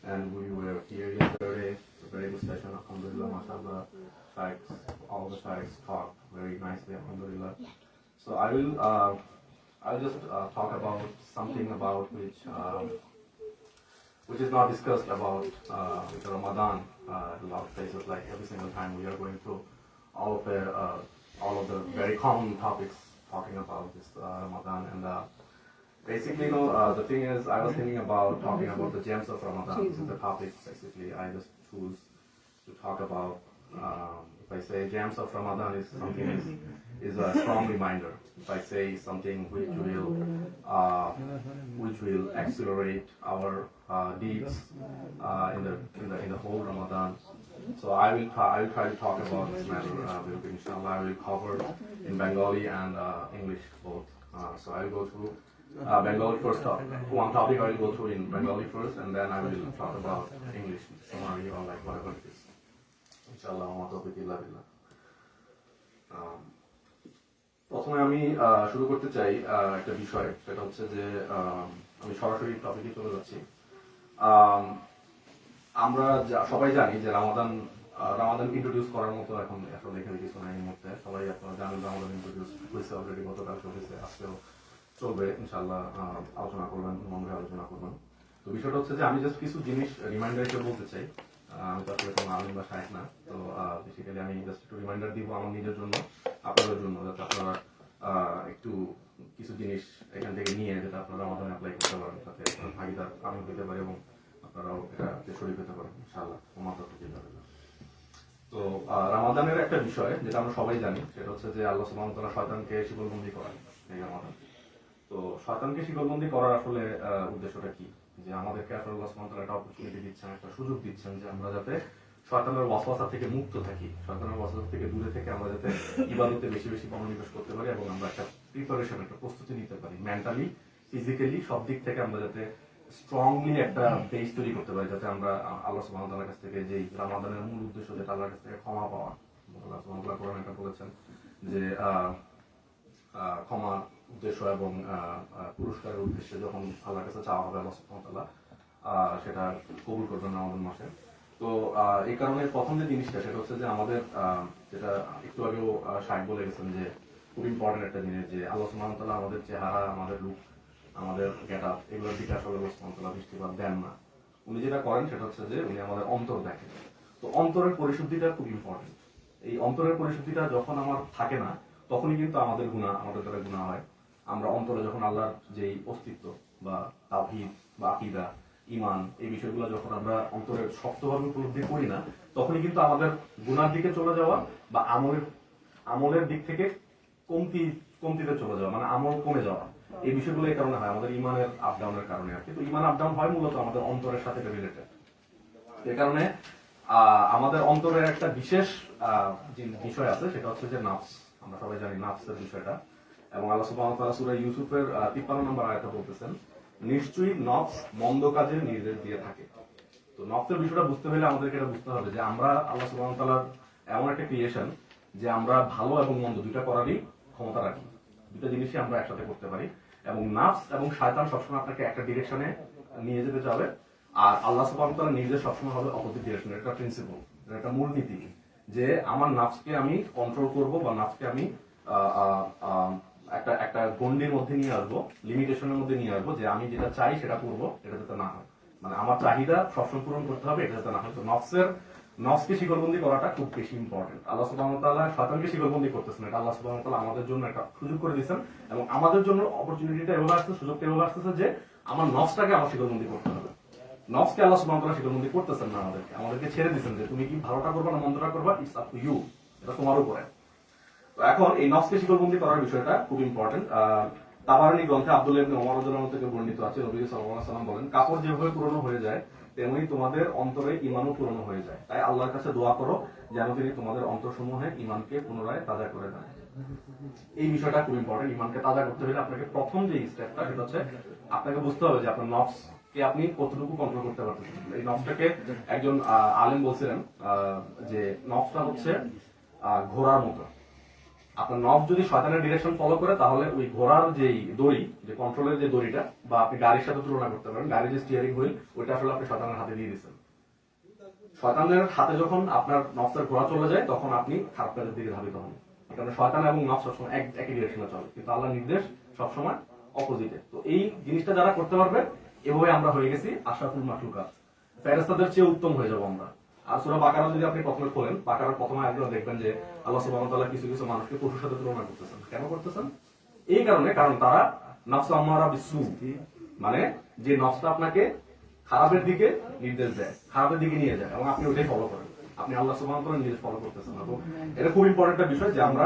and we were here yesterday. A very good session, alhamdulillah, mashallah. Shaykhs, all the shaykhs talked very nicely, alhamdulillah. So I'll just talk about something about which is not discussed about with Ramadan. A lot of places, like every single time we are going through all of the very common topics talking about this Ramadan. And basically, the thing is, I was thinking about talking about the gems of Ramadan. This is the topic. Basically, I just choose to talk about. If I say gems of Ramadan is something is a strong reminder. If I say something which will accelerate our deeds in the whole Ramadan. So I will try to talk about this matter. Inshallah, I will cover in Bengali and English both. So I will go through Bengali first. One topic I will go through in Bengali first, and then I will talk about English summary or like whatever it is. Inshallah, প্রথমে আমি শুরু করতে চাই একটা বিষয়, সেটা হচ্ছে যে আমি সরাসরি টপিকে চলে যাচ্ছি। আমরা সবাই জানি যে রামাদান ইন্ট্রোডিউস করার মতো এখন আসলে এখানে কিছু নাই এই মুহূর্তে। সবাই আপনারা জানেন রামাদান ইন্ট্রোডিউস হয়েছে অলরেডি, গতকালকে হয়েছে, আজকেও চলবে ইনশাআল্লাহ। আলোচনা করবেন, মন ভরে আলোচনা করবেন। তো বিষয়টা হচ্ছে যে আমি জাস্ট কিছু জিনিস রিমাইন্ডার হিসেবে বলতে চাই। আমি তো আসলে কোনো আলিম বা শায়েখ না, তো বেসিক্যালি আমি জাস্ট একটু রিমাইন্ডার দিব আমার নিজের জন্য, আপনাদের জন্য, যাতে আপনারা একটু কিছু জিনিস এখান থেকে নিয়ে যেটা আপনারা আমাদের অ্যাপ্লাই করতে পারেন, যাতে আপনার ভাগিদার আমি হতে পারে এবং আপনারাও এটাতে শরীক হতে পারেন ইনশাআল্লাহ। তো রামাদানের একটা বিষয় যেটা আমরা সবাই জানি, সেটা হচ্ছে যে আল্লাহ সুবহানাহু ওয়া তাআলা শয়তানকে শিকলবন্দি করেন এই রামাদান। তো শয়তানকে শিকলবন্দি করার আসলে উদ্দেশ্যটা কি? যে আমাদেরকে আসলে আল্লাহ সুবহানাহু ওয়া তাআলা একটা অপরচুনিটি দিচ্ছেন, একটা সুযোগ দিচ্ছেন যে আমরা যাতে শয়তানের ওয়াসওয়াসা থেকে মুক্ত থাকি, শয়তানের ওয়াসওয়াসা থেকে দূরে থেকে আমরা যাতে ইবাদতে বেশি বেশি মনোনিবেশ করতে পারি এবং আমরা একটা প্রিপারেশন, একটা প্রস্তুতি নিতে পারি, মেন্টালি, ফিজিক্যালি সব দিক থেকে আমরা যাতে স্ট্রংলি একটা বেস তৈরি করতে পারি, যাতে আমরা আল্লাহ সুবহানাহু ওয়া তাআলার কাছ থেকে যে রামাদানের মূল উদ্দেশ্য, যেটা আল্লাহর কাছ থেকে ক্ষমা পাওয়া, আল্লাহ সুবহানাহু ওয়া তাআলা কোরআনে এটা বলেছেন যে ক্ষমার উদ্দেশ্য এবং পুরস্কারের উদ্দেশ্যে যখন আল্লাহর কাছে চাওয়া হবে, আল্লাহ সুবহানাহু ওয়া তাআলা সেটা কবুল করবেন রমাদান মাসে। তো এই কারণে প্রথম যে জিনিসটা, সেটা হচ্ছে যে আমাদের যেটা একটু আগেও শায়েখ বলে গেছেন যে খুব ইম্পর্টেন্ট একটা জিনিস, যে আল্লাহ সুবহানাহু ওয়া তাআলা আমাদের চেহারা, আমাদের লুক, আমাদের গেটআপ, এগুলোর দিকে আসলে আল্লাহ সুবহানাহু ওয়া তাআলা দৃষ্টিপাত দেন না। উনি যেটা করেন সেটা হচ্ছে যে উনি আমাদের অন্তর দেখেন। তো অন্তরের পরিশুদ্ধিটা খুব ইম্পর্টেন্ট। এই অন্তরের পরিশুদ্ধিটা যখন আমার থাকে না, তখনই কিন্তু আমাদের দ্বারা গুনাহ হয়। আমরা অন্তরে যখন আল্লাহর যেই অস্তিত্ব বা তাওহীদ বা আকীদা, ঈমান, এই বিষয়গুলো যখন আমরা অন্তরে শক্তভাবে উপলব্ধি করি না, তখনই কিন্তু আমাদের গুনার দিকে চলে যাওয়া বা আমলের দিক থেকে কমতিতে চলে যাওয়া, মানে আমল কমে যাওয়া, এই বিষয়গুলো এই কারণে হয়, আমাদের ঈমানের আপ ডাউনের কারণে। আর কিন্তু ঈমান আপ ডাউন হয় মূলত আমাদের অন্তরের সাথে রিলেটেড। এই কারণে আমাদের অন্তরের একটা বিশেষ যে বিষয় আছে, সেটা হচ্ছে যে নাফস। আমরা সবাই জানি নাফসের বিষয়টা, এবং আল্লাহ সুবহানাহু ওয়া তাআলা সূরা ইউসুফের 53 নম্বর আয়াতে বলতেছেন, নিশ্চয়ই নফস মন্দ কাজে নির্দেশ দিয়ে থাকে। তো নফসের বিষয়টা বুঝতে হলে আমাদেরকে এটা বুঝতে হবে যে আমরা আল্লাহ সুবহানাহু ওয়া তাআলার এমন একটা ক্রিয়েশন যে আমরা ভালো এবং মন্দ দুইটা করারই ক্ষমতা রাখি, দুটো জিনিসই আমরা একসাথে করতে পারি। এবং নাফস এবং শয়তান সবসময় আপনাকে একটা ডিরেকশনে নিয়ে যেতে যাবে, আর আল্লাহ সুবহানাহু ওয়া তাআলার নির্দেশ সবসময় হবে অপোজিট ডিরেকশনে। এটা প্রিন্সিপাল, এটা মূলনীতি, যে আমার নাফসকে আমি কন্ট্রোল করব বা নাফসকে আমি একটা গণ্ডির মধ্যে নিয়ে আসবো, লিমিটেশনের মধ্যে নিয়ে আসবো, যে আমি যেটা চাই সেটা করবো, এটা যাতে না হয়, মানে আমার চাহিদা সবসময় পূরণ করতে হবে, এটা যাতে না হয়। তো নফসকে শিকলবন্দি করাটা খুব বেশি ইম্পর্টেন্ট। আল্লাহ সুবহানাহু ওয়া তাআলা শয়তানকে শিকলবন্দি করতেছেন, এটা আল্লাহ সুবহানাহু ওয়া তাআলা আমাদের জন্য একটা সুযোগ করে দিয়েছেন, এবং আমাদের জন্য অপরচুনিটিটা এভাবে আসছে, সুযোগটা এভাবে আসতেছে যে আমার নফসটাকে আমার শিকলবন্দি করতে হবে। নফসকে আল্লাহ সুবহানাহু ওয়া তাআলা শিকলবন্দি করতেছেন না, আমাদেরকে ছেড়ে দিচ্ছেন যে তুমি কি ভালোটা করবা না মন্দটা করবা, ইটস আপ টু ইউ, এটা তোমার উপরে। তো এখন এই নফসকে শিকলবন্দি করার বিষয়টা খুব ইম্পর্টেন্ট। তাবারানী গ্রন্থে আব্দুল্লাহ ইবনে ওমর রাদিয়াল্লাহু আনহু থেকে বর্ণিত আছে, নবী সাল্লাল্লাহু আলাইহি ওয়াসাল্লাম বলেন, কাপড় যেভাবে পুরনো হয়ে যায় তেমনি তোমাদের অন্তরে ঈমানও পুরনো হয়ে যায়, তাই আল্লাহর কাছে দোয়া করো যেন তিনি তোমাদের অন্তরসমূহে ঈমানকে পুনরায় তাজা করে দেন। এই বিষয়টা খুব ইম্পর্টেন্ট। ঈমানকে তাজা করতে হলে আপনাকে প্রথম যে স্টেপটা, সেটা হচ্ছে আপনাকে বুঝতে হবে যে আপনার নফসকে আপনি কতটুকু কন্ট্রোল করতে পারতেছেন। এই নফসটাকে একজন আলেম বলছিলেন যে নফসটা হচ্ছে ঘোড়ার মতো। আপনার নফস যদি শয়তানের ডিরেকশন ফলো করে তাহলে ওই ঘোড়ার যেই দড়ি, যে কন্ট্রোলের যে দড়িটা, বা আপনি গাড়ির সাথে তুলনা করতে পারেন, গাড়ির যে স্টিয়ারিং হুইল ওইটা আসলে আপনি শয়তানের হাতে দিয়ে দিচ্ছেন। শয়তানের হাতে যখন আপনার নফসের ঘোড়া চলে যায় তখন আপনি খারাপ কাজের দিকে ধাবিত হন, কারণ শয়তান এবং নফস সবসময় একই ডিরেকশনে চলে, কিন্তু আল্লাহর নির্দেশ সবসময় অপোজিটে। তো এই জিনিসটা যারা করতে পারবে, এভাবে আমরা হয়ে গেছি আশরাফুল মাখলুকাত, ফেরেশতাদের চেয়ে উত্তম হয়ে যাবো আমরা। আর সূরা বাকারা যদি আপনি প্রথমে খোলেন, বাকারার প্রথম আয়াতগুলো দেখবেন যে আল্লাহ সুবহানাহু ওয়া তাআলা কিছু কিছু মানুষকে পশুর সাথে তুলনা করতেছেন। কেন করতেছেন? এই কারণে, কারণ তারা নফস আম্মারা বিসু, মানে যে নফসটা আপনাকে খারাপের দিকে নির্দেশ দেয়, খারাপের দিকে নিয়ে যায়, এবং আপনি ওটাই ফলো করেন, আপনি আল্লাহ সুবহানাহু ওয়া তাআলার নির্দেশ ফলো করতেছেন না। তো এটা খুব ইম্পর্টেন্ট একটা বিষয় যে আমরা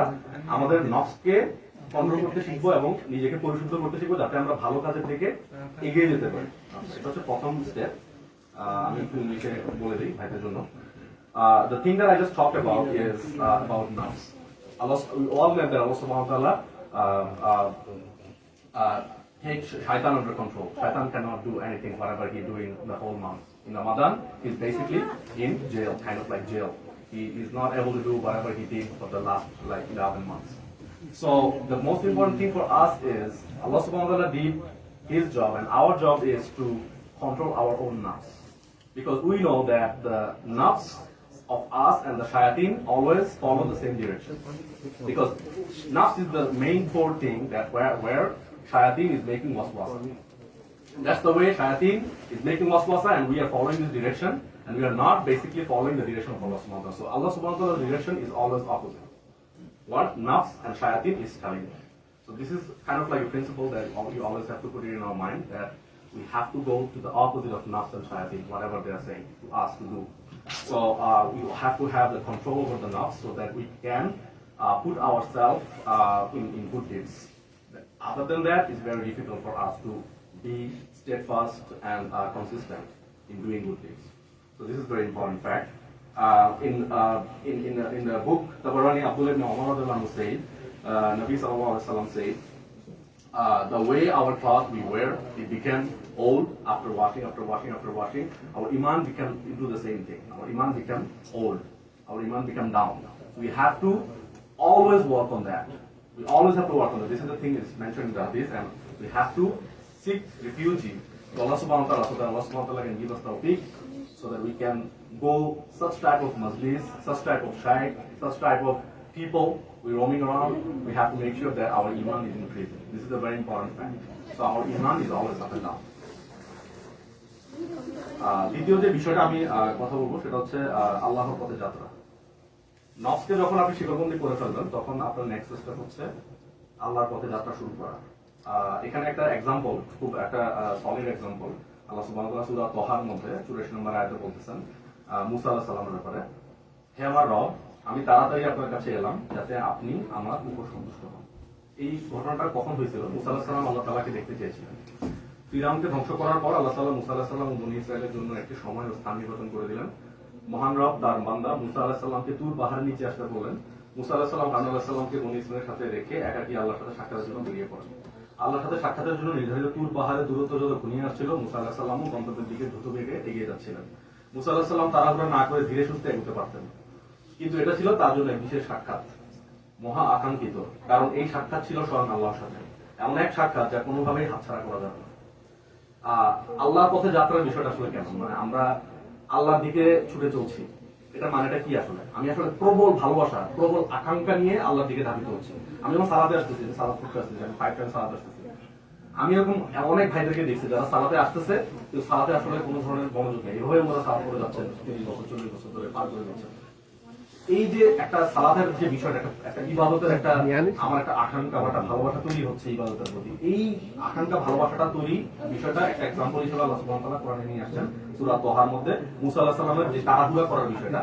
আমাদের নফসকে কন্ট্রোল করতে শিখবো এবং নিজেকে পরিশুদ্ধ করতে শিখবো, যাতে আমরা ভালো কাজের দিকে এগিয়ে যেতে পারি। এটা হচ্ছে প্রথম স্টেপ। আমি একটু ইংলিশে বলে দিই ভাইদের জন্য। The thing that I just talked about is about nafs. Allah, we all know that Allah subhanahu wa ta'ala takes shaitan under control. Shaitan cannot do anything, whatever he's doing the whole month. In Ramadan, he's basically in jail, kind of like jail. He is not able to do whatever he did for the last like 11 months. So the most important thing for us is Allah subhanahu wa ta'ala did his job, and our job is to control our own nafs. Because we know that the nafs of us and the shayateen always follow the same direction. Because nafs is the main core thing that where shayateen is making waswasa. That's the way shayateen is making waswasa, and we are following this direction, and we are not basically following the direction of Allah subhanahu wa ta'ala. So Allah subhanahu wa ta'ala's direction is always opposite what nafs and shayateen is telling you. So this is kind of like a principle that you always have to put it in our mind, that we have to go to the opposite of nafs and shayateen, whatever they are saying to us to do. So we have to have the control over the nafs so that we can put ourselves in good deeds. Other than that, it's very difficult for us to be steadfast and consistent in doing good deeds. So this is a very important fact. In the book Tabarani, Abdullah ibn Umar said, Nabi sallallahu alaihi wasallam said, the way our cloth we wear, it became old after washing. Our iman became into the same thing. Our iman became old. Our iman became down. So we have to always work on that. We always have to work on that. This is the thing is mentioned in the hadith, and we have to seek refuge to Allah subhanahu wa ta'ala, so that Allah subhanahu wa ta'ala can give us tawfiq, so that we can go such type of majlis, such type of shaykh, such type of people we're roaming around. We have to make sure that our iman is increasing. This is a very important fact. So our iman is always up and down. দ্বিতীয় যে বিষয়টা আমি কথা বলবো সেটা হচ্ছে আল্লাহর পথে যাত্রা। নফসকে যখন আপনি শিকলবন্দি করে ফেলবেন, তখন আপনার নেক্সট স্টেপ হচ্ছে আল্লাহর পথে যাত্রা শুরু করা। এখানে একটা এক্সাম্পল, খুব একটা সলিড এক্সাম্পল, আল্লাহ সুবহানাহু ওয়া তাআলা সূরা তহার মধ্যে 84 নম্বর আয়াতে বলতেছেন মুসা আলাইহিস সালামের ব্যাপারে, হে আমার রব, আমি তাড়াতাড়ি আপনার কাছে এলাম যাতে আপনি আমার উপর সন্তুষ্ট হন। এই ঘটনাটা কখন হয়েছিল? মুসা আলাইহিস সালাম আল্লাহ তাআলাকে দেখতে চেয়েছিলেন। ফিরআউনকে ধ্বংস করার পর আল্লাহ তাআলা মুসা আলাইহিস সালাম ও বনী ইসরাইলের জন্য একটি সময় ও স্থান নির্বাচন করে দিলেন। মহান রব তার বান্দা মুসা আলাইহিস সালামকে তুর পাহাড়ের নিচে আসতে বললেন। মুসা আলাইহিস সালাম হারুন আলাইহিস সালামকে বনী ইসরাইলের সাথে রেখে একাকী আল্লাহর সাথে সাক্ষাতের জন্য বেরিয়ে পড়েন। আল্লাহর সাথে সাক্ষাতের জন্য নির্ধারিত তুর পাহাড়ের দূরত্ব যত ঘনিয়ে আসছিল, মুসা আলাইহিস সালামও গন্তব্যের দিকে দ্রুত বেগে এগিয়ে যাচ্ছিলেন। মুসা আলাইহিস সালাম তাড়াহুড়ো না করে ধীরে সুস্থে এগোতে পারতেন, কিন্তু এটা ছিল তার জন্য এক বিশেষ সাক্ষাৎ, মহা আকাঙ্ক্ষিত, কারণ এই সাক্ষাৎ ছিল স্বয়ং আল্লাহর সাথে, এমন এক সাক্ষাৎ যা কোনোভাবেই হাতছাড়া করা যাবে না। আল্লাহর পথে যাত্রার বিষয়টা আসলে কেমন, মানে আমরা আল্লাহর দিকে ছুটে চলছি, এটা মানেটা কি? আসলে আমি আসলে প্রবল ভালোবাসা, প্রবল আকাঙ্ক্ষা নিয়ে আল্লাহর দিকে ধাবিত হচ্ছি। আমি যখন সালাতে আসতেছি, সালাত করতে আসতেছি, আমি 5 টাইম সালাতে আসতেছি, আমি এরকম অনেক ভাইদেরকে দেখছি যারা সালাতে আসতেছে কিন্তু সালাতে আসলে কোনো ধরনের মনোযোগ নেই, এভাবে ওরা সালাত করে যাচ্ছেন 30 বছর 40 বছর ধরে পার করে যাচ্ছেন। এই যে একটা সালাতের যে বিষয়টা, একটা ইবাদতের একটা আমার একটা আকাঙ্ক্ষা বা একটা ভালোবাসা তৈরি হচ্ছে ইবাদতের প্রতি, এই আকাঙ্ক্ষা ভালোবাসাটা তৈরি বিষয়টা একটা এক্সাম্পল হিসেবে আল্লাহ সুবহানাহু ওয়া তাআলা কোরআনে নিয়ে আসছেন সূরা তহার মধ্যে। মুসা আলাইহিস সালামের যে তাড়াহুড়া করার বিষয়টা,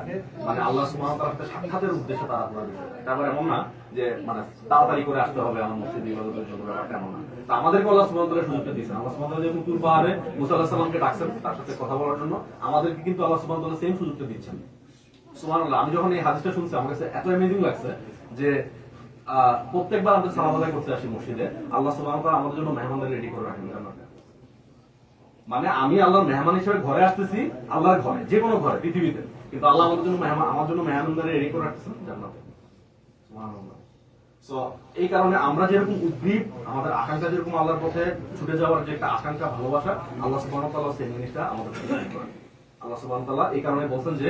মানে আল্লাহ সুবহানাহু ওয়া তাআলার সাক্ষাতের উদ্দেশ্যে তাড়াহুড়ার বিষয়টা, এটা আবার এমন না যে মানে তাড়াতাড়ি করে আসতে হবে আমার মসজিদে ইবাদতের জন্য, ব্যাপারটা এমন না। তো আমাদেরকে আল্লাহ সুবহানাহু ওয়া তাআলা সুযোগটা দিয়েছেন। আল্লাহ সুবহানাহু ওয়া তাআলা যখন তুর পাহাড়ে মুসা আলাইহিস সালামকে ডাকছেন তার সাথে কথা বলার জন্য, আমাদেরকে কিন্তু আল্লাহ সুবহানাহু ওয়া তাআলা সেম সুযোগটা দিচ্ছেন। সুবহানাল্লাহ, আমি যখন এই হাদিসটা শুনছি আমার কাছে এত অ্যামেজিং লাগছে যে প্রত্যেকবার আমরা সালাম আদায় করতে আসি মসজিদে, আল্লাহ সুবহানাহু ওয়া তাআলা আমাদের জন্য মেহমানদের রেডি করে রাখেন জান্নাতে। মানে আমি আল্লাহর মেহমান হিসেবে ঘরে আসতেছি, আল্লাহর ঘরে, যে কোনো ঘরে পৃথিবীতে, কিন্তু আল্লাহ আমাদের জন্য মেহমান, আমার জন্য মেহমানদের রেডি করে রাখতেছেন জান্নাতে। সুবহানাল্লাহ। সো এই কারণে আমরা যেরকম উদ্গ্রীব, আমাদের আকাঙ্ক্ষা যেরকম আল্লাহর পথে ছুটে যাওয়ার যে একটা আকাঙ্ক্ষা, ভালোবাসা, আল্লাহ সুবহানাহু ওয়া তাআলা সেই জিনিসটা আমাদের করেন। আল্লাহ সুবহানাহু ওয়া তাআলা এই কারণে বলছেন যে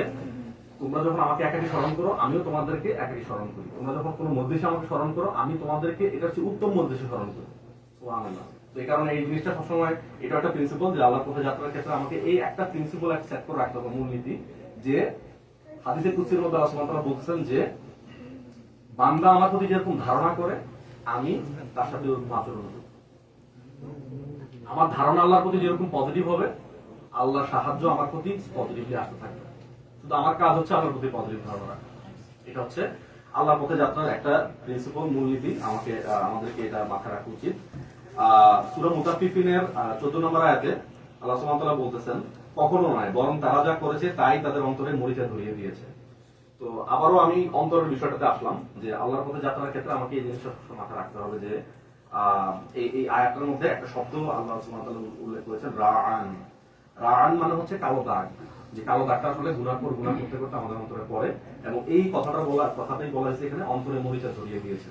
তোমরা যখন আমাকে একাকী স্মরণ করো আমিও তোমাদেরকে একাকী স্মরণ করি, তোমরা যখন কোনো মজলিসে আমাকে স্মরণ করো আমি তোমাদেরকে এটা হচ্ছে উত্তম মজলিসে স্মরণ করি। সুবহানাল্লাহ। তো এই কারণে এই জিনিসটা সবসময় এটা একটা প্রিন্সিপাল যে আল্লাহর পথে যাত্রার ক্ষেত্রে আমাকে এই একটা প্রিন্সিপাল একটা সেট করে রাখতে হবে, মূলনীতি, যে হাদিসে কুদসির মধ্যে আল্লাহ সুবহানাহু ওয়া তাআলা বলছেন যে বান্দা আমার প্রতি যেরকম ধারণা করে আমি তার সাথে ওরকম আচরণ করি। আমার ধারণা আল্লাহর প্রতি যেরকম পজিটিভ হবে আল্লাহর সাহায্য আমার প্রতি পজিটিভলি আসতে থাকবে। শুধু আমার কাজ হচ্ছে আল্লাহর প্রতি পজিটিভ ধারণা রাখা। এটা হচ্ছে আল্লাহর পথে যাত্রার একটা প্রিন্সিপাল, মূলনীতি। আমাদেরকে এটা মাথায় রাখা উচিত। সূরা মুতাফফিফিনের 14 নম্বর আয়াতে আল্লাহ সুবহানাহু ওয়া তাআলা বলতেছেন, কখনো নয় বরং তারা যা করেছে তাই তাদের অন্তরে মরিচা ধরিয়ে দিয়েছে। তো আবারও আমি অন্তরের বিষয়টাতে আসলাম যে আল্লাহর পথে যাত্রার ক্ষেত্রে আমাকে এই জিনিসটা মাথায় রাখতে হবে যে এই আয়াতের মধ্যে একটা শব্দ আল্লাহ সুবহানাহু ওয়া তাআলা উল্লেখ করেছেন, রাআন। রাআন মানে হচ্ছে কালো দাগ, যে কালো দাগটা আসলে গুনার পর গুনাহ করতে করতে আমাদের অন্তরে পড়ে, এবং এই কথাটাই বলা হয়েছে এখানে, অন্তরে মরিচা ধরিয়ে দিয়েছে।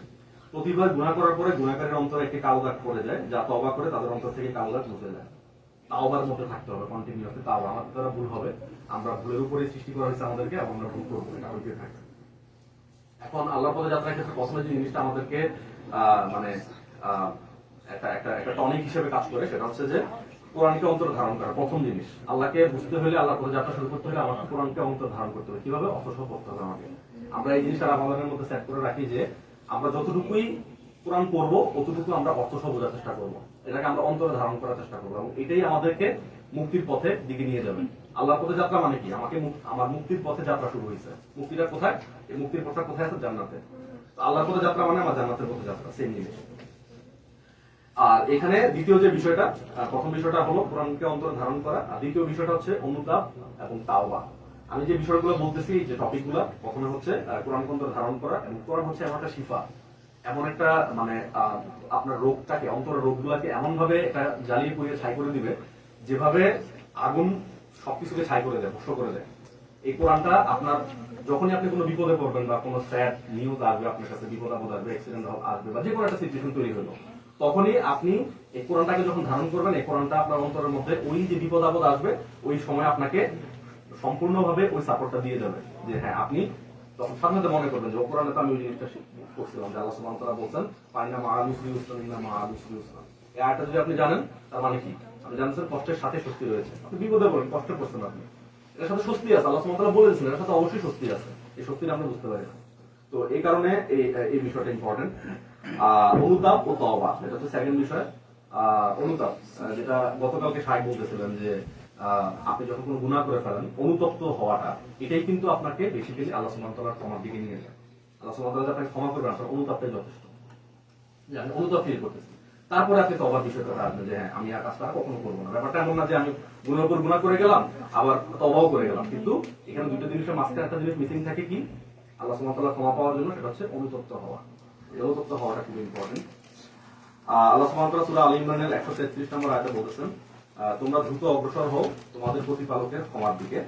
প্রতিবার গুনাহ করার পরে গুনাহকারীর অন্তরে একটি কালো দাগ পড়ে যায়, যা তওবা করে তাদের অন্তর থেকে কালো দাগ মুছে যায়। তাওবার মধ্যে থাকতে হবে, কন্টিনিউয়াসলি তাওবা। আমাদের দ্বারা ভুল হবে, আমরা ভুলের উপরে সৃষ্টি করা হয়েছে আমাদেরকে, এবং আমরা ভুল করবো, এটা ওইতে থাকবে। এখন আল্লাহর পথে যাত্রার ক্ষেত্রে প্রথমে যে জিনিসটা আমাদেরকে মানে একটা টনিক হিসেবে কাজ করে সেটা হচ্ছে যে কোরআনকে অন্তর ধারণ করা। প্রথম জিনিস, আল্লাহকে বুঝতে হলে, আল্লাহর পথে যাত্রা শুরু করতে হলে আমাকে কোরআনকে অন্তর ধারণ করতে হবে। কিভাবে? অসহ্য করতে হবে আমাকে। আমরা এই জিনিসটা আমাদের মধ্যে সেট করে রাখি যে আমরা যতটুকুই কোরআন পড়বো অতটুকু আমরা অর্থসহ বোঝার চেষ্টা করবো, এটাকে আমরা অন্তরে ধারণ করার চেষ্টা করবো, এবং এটাই আমাদেরকে মুক্তির পথে দিকে নিয়ে যাবে। আল্লাহর পথে যাত্রা মানে কি? আমার মুক্তির পথে যাত্রা শুরু হয়েছে। মুক্তিটা কোথায়? এই মুক্তির পথটা কোথায় আছে? জান্নাতে। আল্লাহর পথে যাত্রা মানে আমার জান্নাতের পথে যাত্রা, সেম জিনিস। আর এখানে দ্বিতীয় যে বিষয়টা, প্রথম বিষয়টা হলো কোরআনকে অন্তরে ধারণ করা, আর দ্বিতীয় বিষয়টা হচ্ছে অনুতাপ এবং তাওবা। আমি যে বিষয়গুলো বলতেছি, যে টপিকগুলো, প্রথমে হচ্ছে কোরআনকে অন্তরে ধারণ করা, এবং কোরআন হচ্ছে এমন একটা শিফা, এমন একটা মানে আপনার রোগটাকে, অন্তরের রোগগুলাকে এমন ভাবে এটা জ্বালিয়ে পুড়িয়ে ছাই করে দিবে যেভাবে আগুন সবকিছুকে ছাই করে দেয়, ভস্ম করে দেয়। এই কোরআনটা আপনার যখনই আপনি কোনো বিপদে পড়বেন বা কোনো স্যাড নিউজ আসবে আপনার কাছে, বিপদ আপদ আসবে, অ্যাক্সিডেন্ট আসবে, বা যে কোনো একটা সিচুয়েশন তৈরি হলো, তখনই আপনি এই কোরআনটাকে যখন ধারণ করবেন, এই কোরআনটা আপনার অন্তরের মধ্যে ওই যে বিপদ আপদ আসবে ওই সময় আপনাকে সম্পূর্ণভাবে ওই সাপোর্টটা দিয়ে যাবে, যে হ্যাঁ আপনি তখন সাধারণত মনে করবেন যে ও কোরআনে তো আমি ওই জিনিসটা করছিলাম, যে আল্লাহ সুবহানাহু ওয়া তাআলা বলছেন পাইনা মাআল উসরি ইউসরান, ইন্না মাআল উসরি ইউসরান। এই আয়াতটা যদি আপনি জানেন, তার মানে কি? আপনি জানছেন কষ্টের সাথে স্বস্তি রয়েছে। আপনি বিপদে পড়েন, কষ্ট করছেন, আপনি এর সাথে স্বস্তি আছে, আল্লাহ সুবহানাহু ওয়া তাআলা বলেছেন এর সাথে অবশ্যই স্বস্তি আছে। এই স্বস্তিটা আমরা বুঝতে পারি না। তো এই কারণে এই বিষয়টা ইম্পর্টেন্ট। অনুতাপ ও তওবা, এটা হচ্ছে সেকেন্ড বিষয়। অনুতাপ, যেটা গতকালকে শাইখ বলতেছিলেন যে আপনি যখন কোনো গুনাহ করে ফেলেন, অনুতপ্ত হওয়াটা, এটাই কিন্তু আপনাকে বেসিক্যালি আল্লাহ সুবহানাহু ওয়া তাআলার ক্ষমার দিকে নিয়ে যায়। আল্লাহ সুবহানাহু ওয়া তাআলা আপনাকে ক্ষমা করবেন, আপনার অনুতাপটাই যথেষ্ট, যে আমি অনুতাপ ফিল করতেছি। তারপরে আপনি তওবার বিষয়টা আসবেন, যে হ্যাঁ আমি আর কাজটা কখনো করবো না। ব্যাপারটা এমন না যে আমি গুনার উপর গুনাহ করে গেলাম আবার তওবাও করে গেলাম, কিন্তু এখানে দুটো জিনিসের মাঝখানে একটা জিনিস মিসিং থাকে, কি? আল্লাহ সুবহানাহু ওয়া তাআলা ক্ষমা পাওয়ার জন্য, সেটা হচ্ছে অনুতপ্ত হওয়া। এই অনুতপ্ত হওয়াটা খুব ইম্পর্টেন্ট। আল্লাহ সুবহানাহু ওয়া তাআলা সূরা আল ইমরানের 133 নম্বর আয়াতে বলেছেন, তোমরা দ্রুত অগ্রসর হও তোমাদের প্রতিপালকের ক্ষমার দিকে,